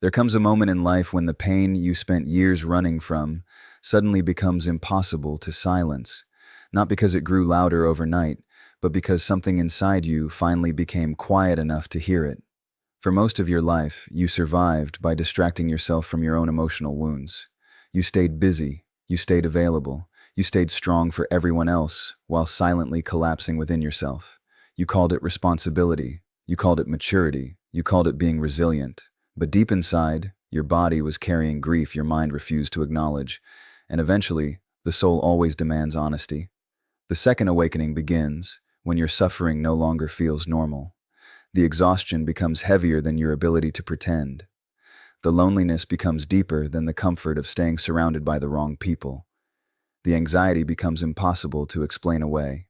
There comes a moment in life when the pain you spent years running from suddenly becomes impossible to silence, not because it grew louder overnight, but because something inside you finally became quiet enough to hear it. For most of your life, you survived by distracting yourself from your own emotional wounds. You stayed busy, you stayed available, you stayed strong for everyone else while silently collapsing within yourself. You called it responsibility, you called it maturity, you called it being resilient. But deep inside, your body was carrying grief your mind refused to acknowledge, and eventually, the soul always demands honesty. The second awakening begins when your suffering no longer feels normal. The exhaustion becomes heavier than your ability to pretend. The loneliness becomes deeper than the comfort of staying surrounded by the wrong people. The anxiety becomes impossible to explain away.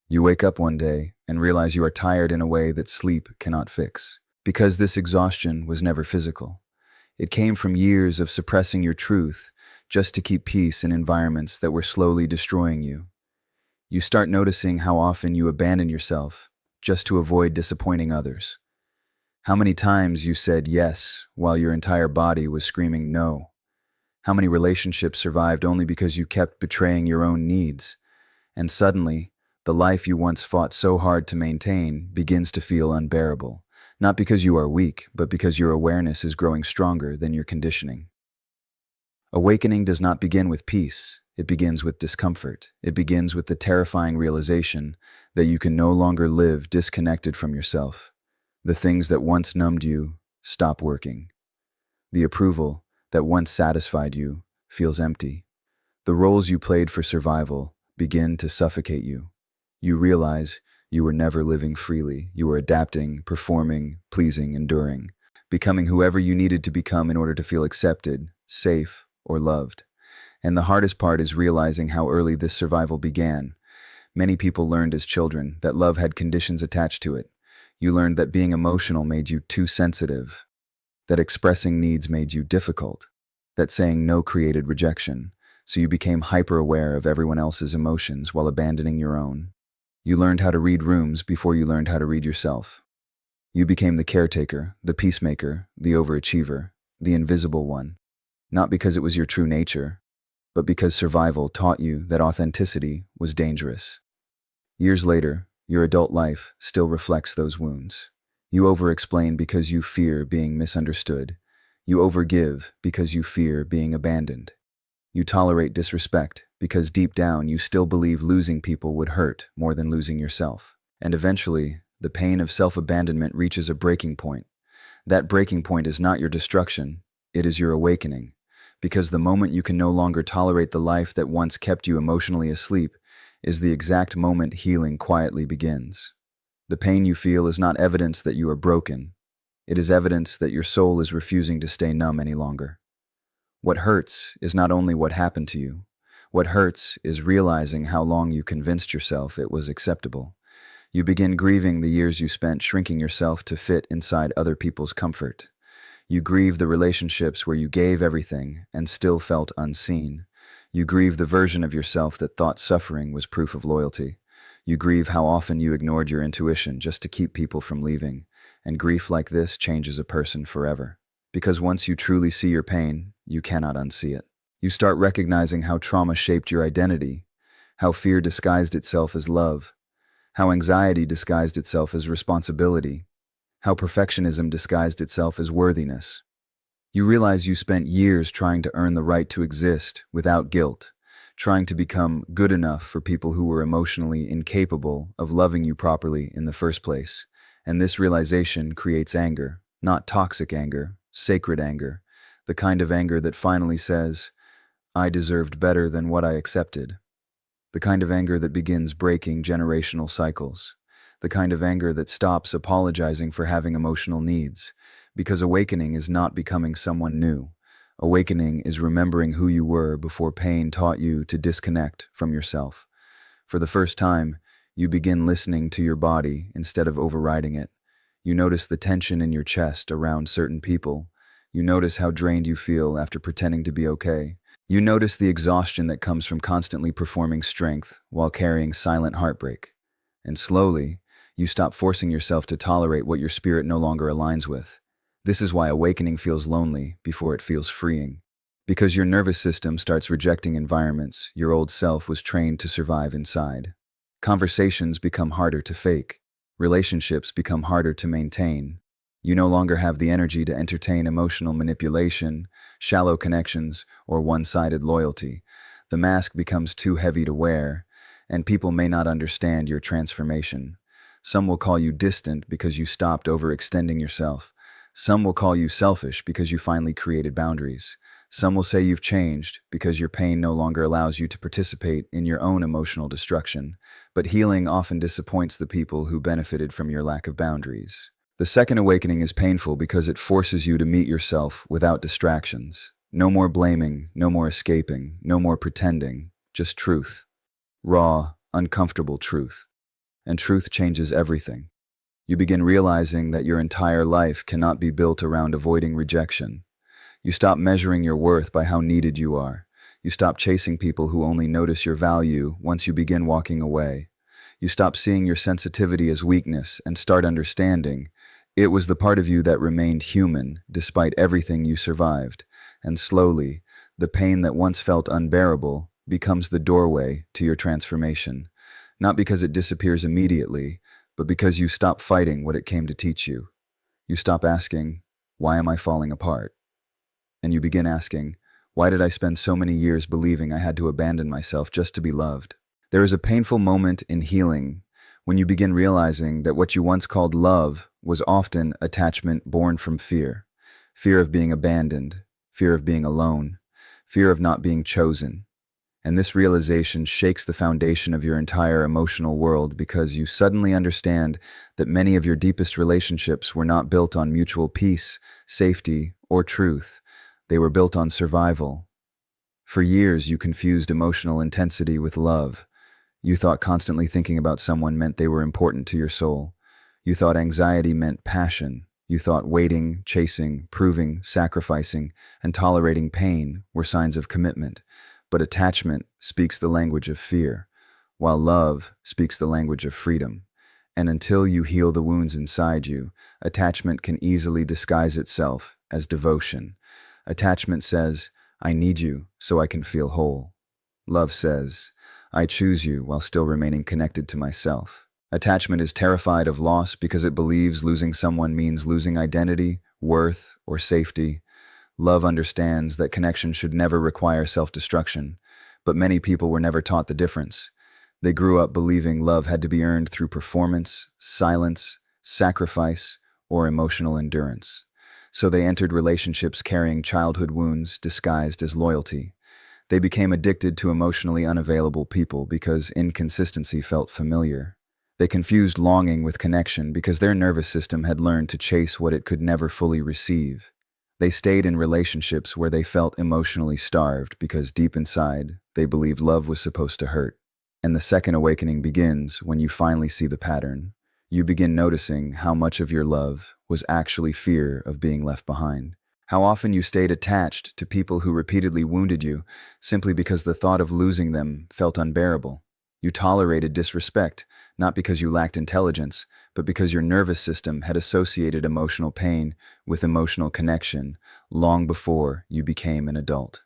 You wake up one day and realize you are tired in a way that sleep cannot fix. Because this exhaustion was never physical. It came from years of suppressing your truth just to keep peace in environments that were slowly destroying you. You start noticing how often you abandon yourself just to avoid disappointing others. How many times you said yes while your entire body was screaming no. How many relationships survived only because you kept betraying your own needs. And suddenly, the life you once fought so hard to maintain begins to feel unbearable. Not because you are weak, but because your awareness is growing stronger than your conditioning. Awakening does not begin with peace. It begins with discomfort. It begins with the terrifying realization that you can no longer live disconnected from yourself. The things that once numbed you stop working. The approval that once satisfied you feels empty. The roles you played for survival begin to suffocate you. You realize you were never living freely. You were adapting, performing, pleasing, enduring, becoming whoever you needed to become in order to feel accepted, safe, or loved. And the hardest part is realizing how early this survival began. Many people learned as children that love had conditions attached to it. You learned that being emotional made you too sensitive, that expressing needs made you difficult, that saying no created rejection, so you became hyper-aware of everyone else's emotions while abandoning your own. You learned how to read rooms before you learned how to read yourself. You became the caretaker, the peacemaker, the overachiever, the invisible one, not because it was your true nature, but because survival taught you that authenticity was dangerous. Years later, your adult life still reflects those wounds. You over-explain because you fear being misunderstood. You overgive because you fear being abandoned. You tolerate disrespect because deep down you still believe losing people would hurt more than losing yourself. And eventually, the pain of self-abandonment reaches a breaking point. That breaking point is not your destruction, it is your awakening. Because the moment you can no longer tolerate the life that once kept you emotionally asleep is the exact moment healing quietly begins. The pain you feel is not evidence that you are broken. It is evidence that your soul is refusing to stay numb any longer. What hurts is not only what happened to you. What hurts is realizing how long you convinced yourself it was acceptable. You begin grieving the years you spent shrinking yourself to fit inside other people's comfort. You grieve the relationships where you gave everything and still felt unseen. You grieve the version of yourself that thought suffering was proof of loyalty. You grieve how often you ignored your intuition just to keep people from leaving. And grief like this changes a person forever. Because once you truly see your pain, you cannot unsee it. You start recognizing how trauma shaped your identity, how fear disguised itself as love, how anxiety disguised itself as responsibility, how perfectionism disguised itself as worthiness. You realize you spent years trying to earn the right to exist without guilt, trying to become good enough for people who were emotionally incapable of loving you properly in the first place. And this realization creates anger, not toxic anger, sacred anger, the kind of anger that finally says, I deserved better than what I accepted. The kind of anger that begins breaking generational cycles. The kind of anger that stops apologizing for having emotional needs. Because awakening is not becoming someone new. Awakening is remembering who you were before pain taught you to disconnect from yourself. For the first time, you begin listening to your body instead of overriding it. You notice the tension in your chest around certain people. You notice how drained you feel after pretending to be okay. You notice the exhaustion that comes from constantly performing strength while carrying silent heartbreak. And slowly, you stop forcing yourself to tolerate what your spirit no longer aligns with. This is why awakening feels lonely before it feels freeing. Because your nervous system starts rejecting environments your old self was trained to survive inside. Conversations become harder to fake. Relationships become harder to maintain. You no longer have the energy to entertain emotional manipulation, shallow connections, or one-sided loyalty. The mask becomes too heavy to wear, and people may not understand your transformation. Some will call you distant because you stopped overextending yourself. Some will call you selfish because you finally created boundaries. Some will say you've changed because your pain no longer allows you to participate in your own emotional destruction. But healing often disappoints the people who benefited from your lack of boundaries. The second awakening is painful because it forces you to meet yourself without distractions. No more blaming, no more escaping, no more pretending, just truth. Raw, uncomfortable truth. And truth changes everything. You begin realizing that your entire life cannot be built around avoiding rejection. You stop measuring your worth by how needed you are. You stop chasing people who only notice your value once you begin walking away. You stop seeing your sensitivity as weakness and start understanding it was the part of you that remained human despite everything you survived. And slowly, the pain that once felt unbearable becomes the doorway to your transformation. Not because it disappears immediately, but because you stop fighting what it came to teach you. You stop asking, "Why am I falling apart?" And you begin asking, "Why did I spend so many years believing I had to abandon myself just to be loved?" There is a painful moment in healing when you begin realizing that what you once called love was often attachment born from fear. Fear of being abandoned, fear of being alone, fear of not being chosen. And this realization shakes the foundation of your entire emotional world because you suddenly understand that many of your deepest relationships were not built on mutual peace, safety, or truth. They were built on survival. For years, you confused emotional intensity with love. You thought constantly thinking about someone meant they were important to your soul. You thought anxiety meant passion. You thought waiting, chasing, proving, sacrificing, and tolerating pain were signs of commitment. But attachment speaks the language of fear, while love speaks the language of freedom. And until you heal the wounds inside you, attachment can easily disguise itself as devotion. Attachment says, "I need you so I can feel whole." Love says, "I choose you while still remaining connected to myself." Attachment is terrified of loss because it believes losing someone means losing identity, worth, or safety. Love understands that connection should never require self-destruction, but many people were never taught the difference. They grew up believing love had to be earned through performance, silence, sacrifice, or emotional endurance. So they entered relationships carrying childhood wounds disguised as loyalty. They became addicted to emotionally unavailable people because inconsistency felt familiar. They confused longing with connection because their nervous system had learned to chase what it could never fully receive. They stayed in relationships where they felt emotionally starved because deep inside, they believed love was supposed to hurt. And the second awakening begins when you finally see the pattern. You begin noticing how much of your love was actually fear of being left behind. How often you stayed attached to people who repeatedly wounded you simply because the thought of losing them felt unbearable. You tolerated disrespect, not because you lacked intelligence, but because your nervous system had associated emotional pain with emotional connection long before you became an adult.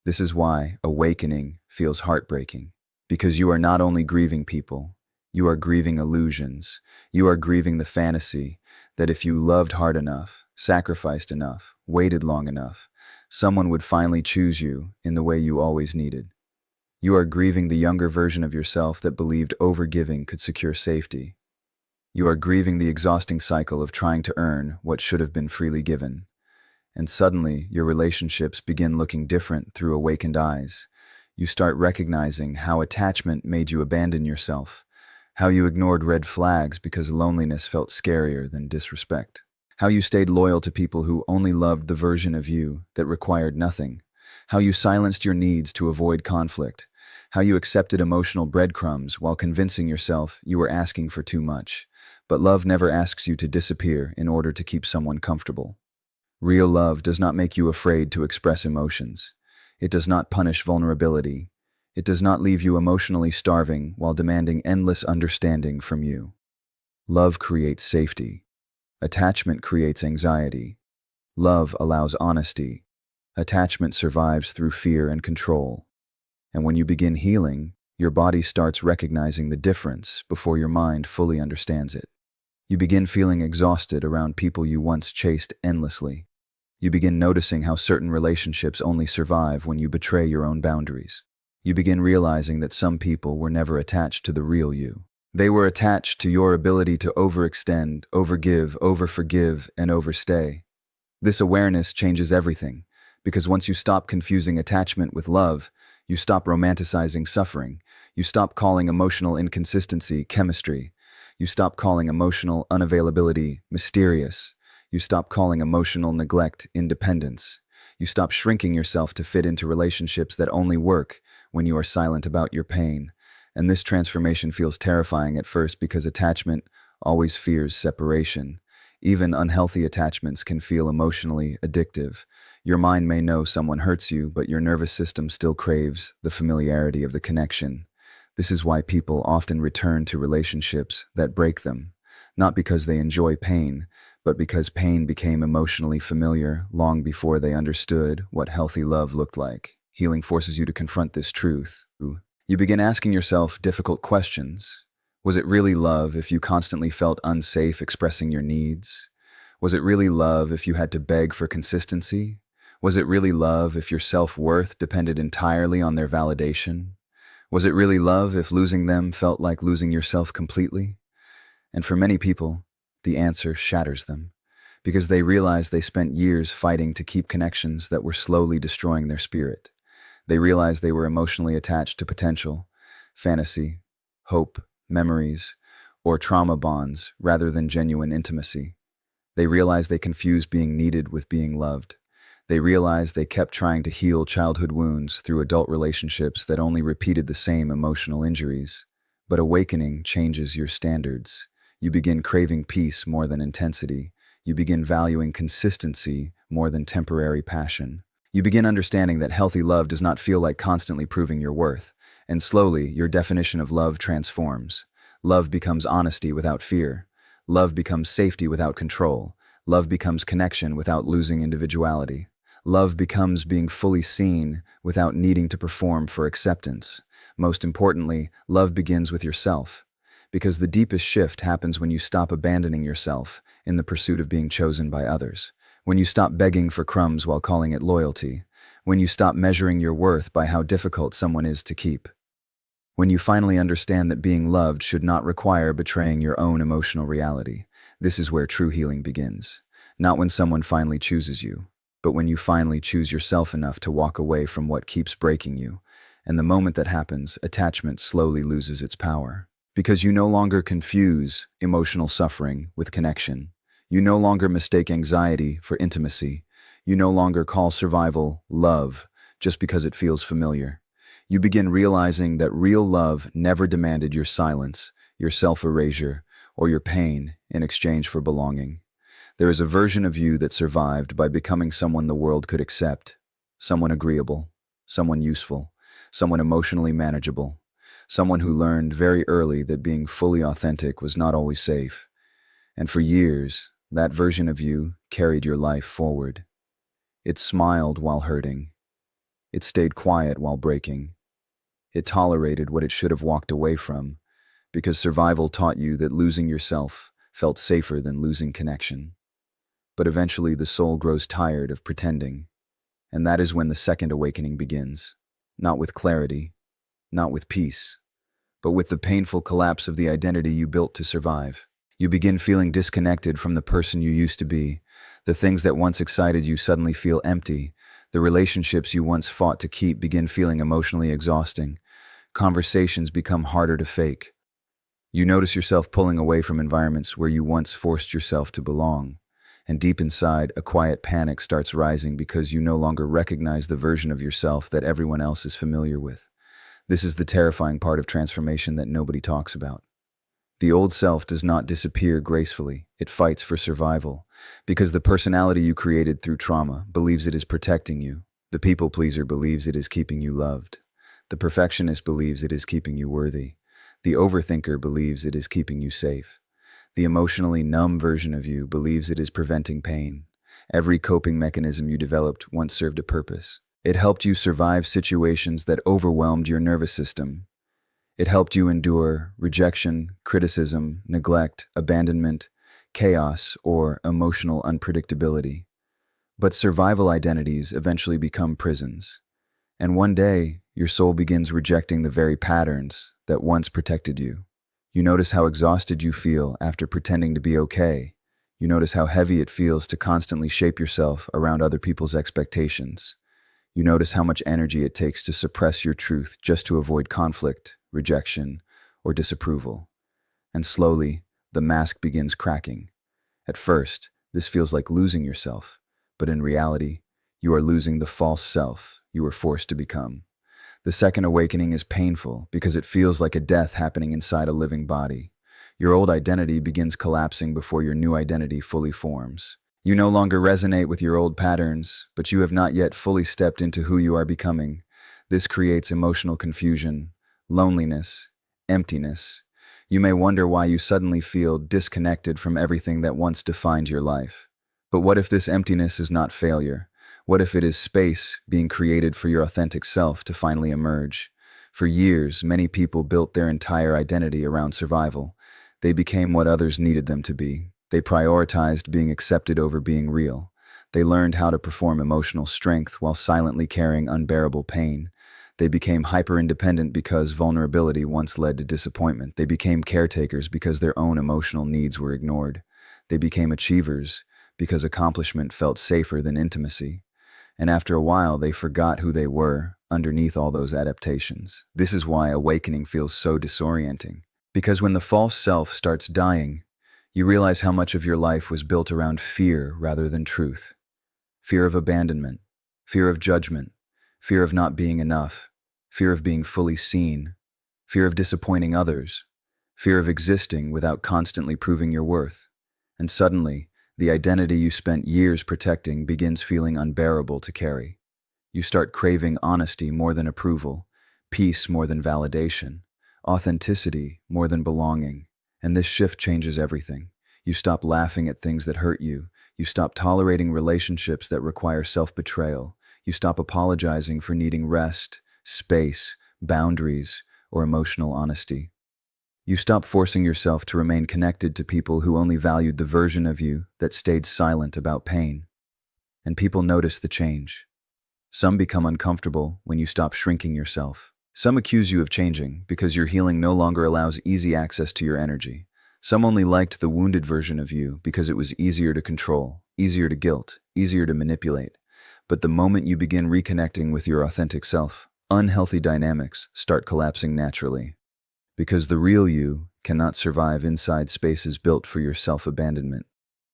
This is why awakening feels heartbreaking, because you are not only grieving people, you are grieving illusions. You are grieving the fantasy that if you loved hard enough, sacrificed enough, waited long enough, someone would finally choose you in the way you always needed. You are grieving the younger version of yourself that believed overgiving could secure safety. You are grieving the exhausting cycle of trying to earn what should have been freely given. And suddenly, your relationships begin looking different through awakened eyes. You start recognizing how attachment made you abandon yourself, how you ignored red flags because loneliness felt scarier than disrespect, how you stayed loyal to people who only loved the version of you that required nothing, how you silenced your needs to avoid conflict, how you accepted emotional breadcrumbs while convincing yourself you were asking for too much. But love never asks you to disappear in order to keep someone comfortable. Real love does not make you afraid to express emotions. It does not punish vulnerability. It does not leave you emotionally starving while demanding endless understanding from you. Love creates safety. Attachment creates anxiety. Love allows honesty. Attachment survives through fear and control. And when you begin healing, your body starts recognizing the difference before your mind fully understands it. You begin feeling exhausted around people you once chased endlessly. You begin noticing how certain relationships only survive when you betray your own boundaries. You begin realizing that some people were never attached to the real you. They were attached to your ability to overextend, overgive, overforgive, and overstay. This awareness changes everything, because once you stop confusing attachment with love, you stop romanticizing suffering, you stop calling emotional inconsistency chemistry, you stop calling emotional unavailability mysterious, you stop calling emotional neglect independence, you stop shrinking yourself to fit into relationships that only work when you are silent about your pain. And this transformation feels terrifying at first because attachment always fears separation. Even unhealthy attachments can feel emotionally addictive. Your mind may know someone hurts you, but your nervous system still craves the familiarity of the connection. This is why people often return to relationships that break them, not because they enjoy pain, but because pain became emotionally familiar long before they understood what healthy love looked like. Healing forces you to confront this truth. You begin asking yourself difficult questions. Was it really love if you constantly felt unsafe expressing your needs? Was it really love if you had to beg for consistency? Was it really love if your self-worth depended entirely on their validation? Was it really love if losing them felt like losing yourself completely? And for many people, the answer shatters them, because they realize they spent years fighting to keep connections that were slowly destroying their spirit. They realized they were emotionally attached to potential, fantasy, hope, memories, or trauma bonds rather than genuine intimacy. They realized they confused being needed with being loved. They realized they kept trying to heal childhood wounds through adult relationships that only repeated the same emotional injuries. But awakening changes your standards. You begin craving peace more than intensity. You begin valuing consistency more than temporary passion. You begin understanding that healthy love does not feel like constantly proving your worth, and slowly your definition of love transforms. Love becomes honesty without fear. Love becomes safety without control. Love becomes connection without losing individuality. Love becomes being fully seen without needing to perform for acceptance. Most importantly, love begins with yourself, because the deepest shift happens when you stop abandoning yourself in the pursuit of being chosen by others. When you stop begging for crumbs while calling it loyalty. When you stop measuring your worth by how difficult someone is to keep. When you finally understand that being loved should not require betraying your own emotional reality. This is where true healing begins. Not when someone finally chooses you, but when you finally choose yourself enough to walk away from what keeps breaking you. And the moment that happens, attachment slowly loses its power. Because you no longer confuse emotional suffering with connection. You no longer mistake anxiety for intimacy. You no longer call survival love just because it feels familiar. You begin realizing that real love never demanded your silence, your self-erasure, or your pain in exchange for belonging. There is a version of you that survived by becoming someone the world could accept, someone agreeable, someone useful, someone emotionally manageable, someone who learned very early that being fully authentic was not always safe. And for years, that version of you carried your life forward. It smiled while hurting. It stayed quiet while breaking. It tolerated what it should have walked away from, because survival taught you that losing yourself felt safer than losing connection. But eventually the soul grows tired of pretending, and that is when the second awakening begins. Not with clarity, not with peace, but with the painful collapse of the identity you built to survive. You begin feeling disconnected from the person you used to be. The things that once excited you suddenly feel empty. The relationships you once fought to keep begin feeling emotionally exhausting. Conversations become harder to fake. You notice yourself pulling away from environments where you once forced yourself to belong. And deep inside, a quiet panic starts rising because you no longer recognize the version of yourself that everyone else is familiar with. This is the terrifying part of transformation that nobody talks about. The old self does not disappear gracefully. It fights for survival, because the personality you created through trauma believes it is protecting you. The people pleaser believes it is keeping you loved. The perfectionist believes it is keeping you worthy. The overthinker believes it is keeping you safe. The emotionally numb version of you believes it is preventing pain. Every coping mechanism you developed once served a purpose. It helped you survive situations that overwhelmed your nervous system. It helped you endure rejection, criticism, neglect, abandonment, chaos, or emotional unpredictability. But survival identities eventually become prisons. And one day, your soul begins rejecting the very patterns that once protected you. You notice how exhausted you feel after pretending to be okay. You notice how heavy it feels to constantly shape yourself around other people's expectations. You notice how much energy it takes to suppress your truth just to avoid conflict, rejection, or disapproval. And slowly, the mask begins cracking. At first, this feels like losing yourself, but in reality, you are losing the false self you were forced to become. The second awakening is painful because it feels like a death happening inside a living body. Your old identity begins collapsing before your new identity fully forms. You no longer resonate with your old patterns, but you have not yet fully stepped into who you are becoming. This creates emotional confusion, loneliness, emptiness. You may wonder why you suddenly feel disconnected from everything that once defined your life. But what if this emptiness is not failure? What if it is space being created for your authentic self to finally emerge? For years, many people built their entire identity around survival. They became what others needed them to be. They prioritized being accepted over being real. They learned how to perform emotional strength while silently carrying unbearable pain. They became hyper-independent because vulnerability once led to disappointment. They became caretakers because their own emotional needs were ignored. They became achievers because accomplishment felt safer than intimacy. And after a while, they forgot who they were underneath all those adaptations. This is why awakening feels so disorienting. Because when the false self starts dying, you realize how much of your life was built around fear rather than truth. Fear of abandonment, fear of judgment, fear of not being enough, fear of being fully seen, fear of disappointing others, fear of existing without constantly proving your worth. And suddenly, the identity you spent years protecting begins feeling unbearable to carry. You start craving honesty more than approval, peace more than validation, authenticity more than belonging. And this shift changes everything. You stop laughing at things that hurt you. You stop tolerating relationships that require self-betrayal. You stop apologizing for needing rest, space, boundaries, or emotional honesty. You stop forcing yourself to remain connected to people who only valued the version of you that stayed silent about pain. And people notice the change. Some become uncomfortable when you stop shrinking yourself. Some accuse you of changing because your healing no longer allows easy access to your energy. Some only liked the wounded version of you because it was easier to control, easier to guilt, easier to manipulate. But the moment you begin reconnecting with your authentic self, unhealthy dynamics start collapsing naturally. Because the real you cannot survive inside spaces built for your self-abandonment.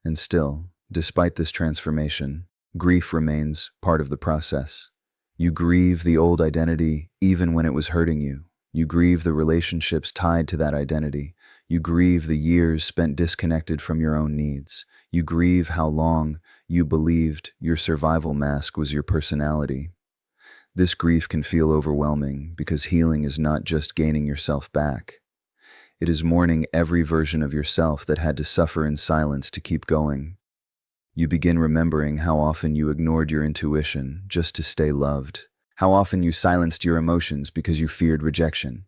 And still, despite this transformation, grief remains part of the process. You grieve the old identity even when it was hurting you. You grieve the relationships tied to that identity. You grieve the years spent disconnected from your own needs. You grieve how long you believed your survival mask was your personality. This grief can feel overwhelming because healing is not just gaining yourself back. It is mourning every version of yourself that had to suffer in silence to keep going. You begin remembering how often you ignored your intuition just to stay loved. How often you silenced your emotions because you feared rejection.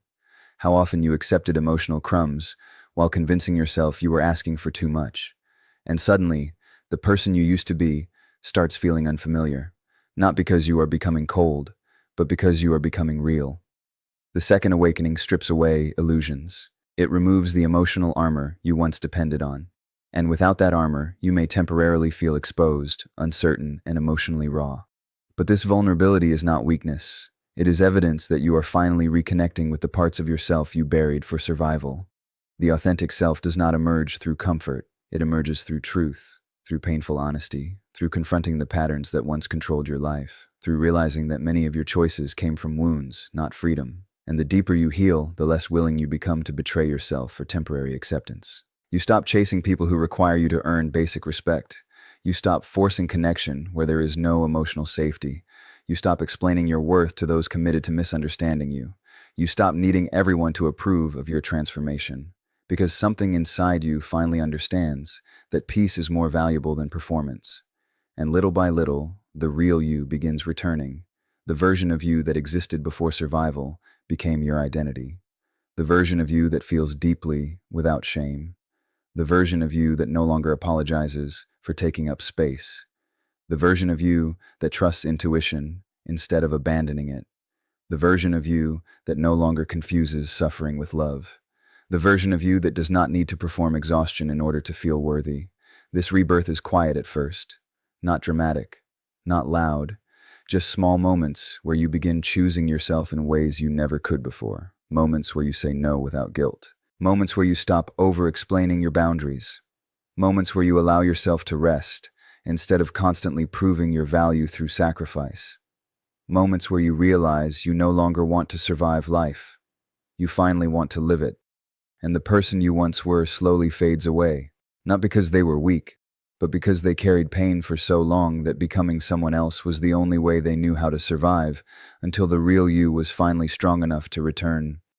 How often you accepted emotional crumbs while convincing yourself you were asking for too much. And suddenly, the person you used to be starts feeling unfamiliar. Not because you are becoming cold, but because you are becoming real. The second awakening strips away illusions. It removes the emotional armor you once depended on. And without that armor, you may temporarily feel exposed, uncertain, and emotionally raw. But this vulnerability is not weakness. It is evidence that you are finally reconnecting with the parts of yourself you buried for survival. The authentic self does not emerge through comfort. It emerges through truth, through painful honesty, through confronting the patterns that once controlled your life, through realizing that many of your choices came from wounds, not freedom. And the deeper you heal, the less willing you become to betray yourself for temporary acceptance. You stop chasing people who require you to earn basic respect. You stop forcing connection where there is no emotional safety. You stop explaining your worth to those committed to misunderstanding you. You stop needing everyone to approve of your transformation. Because something inside you finally understands that peace is more valuable than performance. And little by little, the real you begins returning. The version of you that existed before survival became your identity. The version of you that feels deeply without shame. The version of you that no longer apologizes for taking up space. The version of you that trusts intuition instead of abandoning it. The version of you that no longer confuses suffering with love. The version of you that does not need to perform exhaustion in order to feel worthy. This rebirth is quiet at first, not dramatic, not loud, just small moments where you begin choosing yourself in ways you never could before. Moments where you say no without guilt. Moments where you stop over-explaining your boundaries. Moments where you allow yourself to rest instead of constantly proving your value through sacrifice. Moments where you realize you no longer want to survive life. You finally want to live it. And the person you once were slowly fades away, not because they were weak, but because they carried pain for so long that becoming someone else was the only way they knew how to survive, until the real you was finally strong enough to return